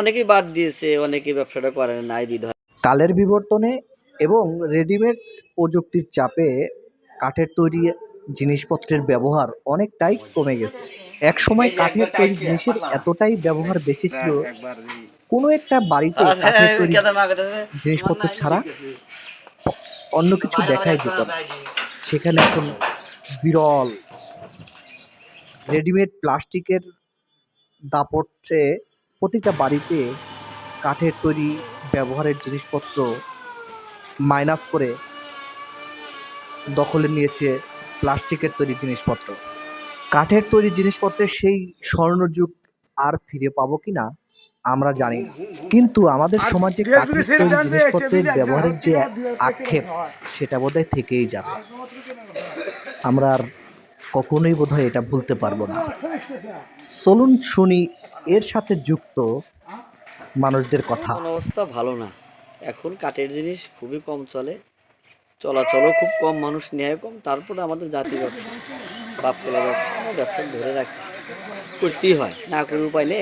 অনেকেই বাদ দিয়েছে, অনেকেই ব্যবসাটা করে নাই বিধায়। কালের বিবর্তনে এবং রেডিমেড প্রযুক্তির চাপে কাঠের তৈরি জিনিসপত্রের ব্যবহার অনেকটাই কমে গেছে। একসময় কাঠের তৈরি জিনিসের এতটাই ব্যবহার বেশি ছিল, কোনো একটা বাড়িতে কাঠের তৈরি জিনিসপত্র ছাড়া অন্য কিছু দেখাই যেত না। সেখানে এখন বিরল রেডিমেড প্লাস্টিকের দাপটে প্রতিটা বাড়িতে কাঠের তৈরি ব্যবহারের জিনিসপত্র মাইনাস করে দখলে নিয়েছে প্লাস্টিকের তৈরি জিনিসপত্র। কাঠের তৈরি জিনিসপত্রের সেই স্বর্ণযুগ আর ফিরে পাবো কিনা আমরা জানি না, কিন্তু আমাদের সমাজে কাঠের তৈরি জিনিসপত্রের ব্যবহারের যে আক্ষেপ সেটা বোধহয় থেকেই যাবে। আমরা আর কখনোই বোধহয় এটা ভুলতে পারবো না। চলুন শুনি এর সাথে যুক্ত মানুষদের কথা। অবস্থা ভালো না, এখন কাঠের জিনিস খুবই কম চলে, চলাচলও খুব কম, মানুষ নেয় কম। তারপরে আমাদের জাতি ব্যবসা, বাপ কেলা ব্যবসা, ব্যবসা ধরে রাখছে, করতেই হয়, না করে উপায় নেই।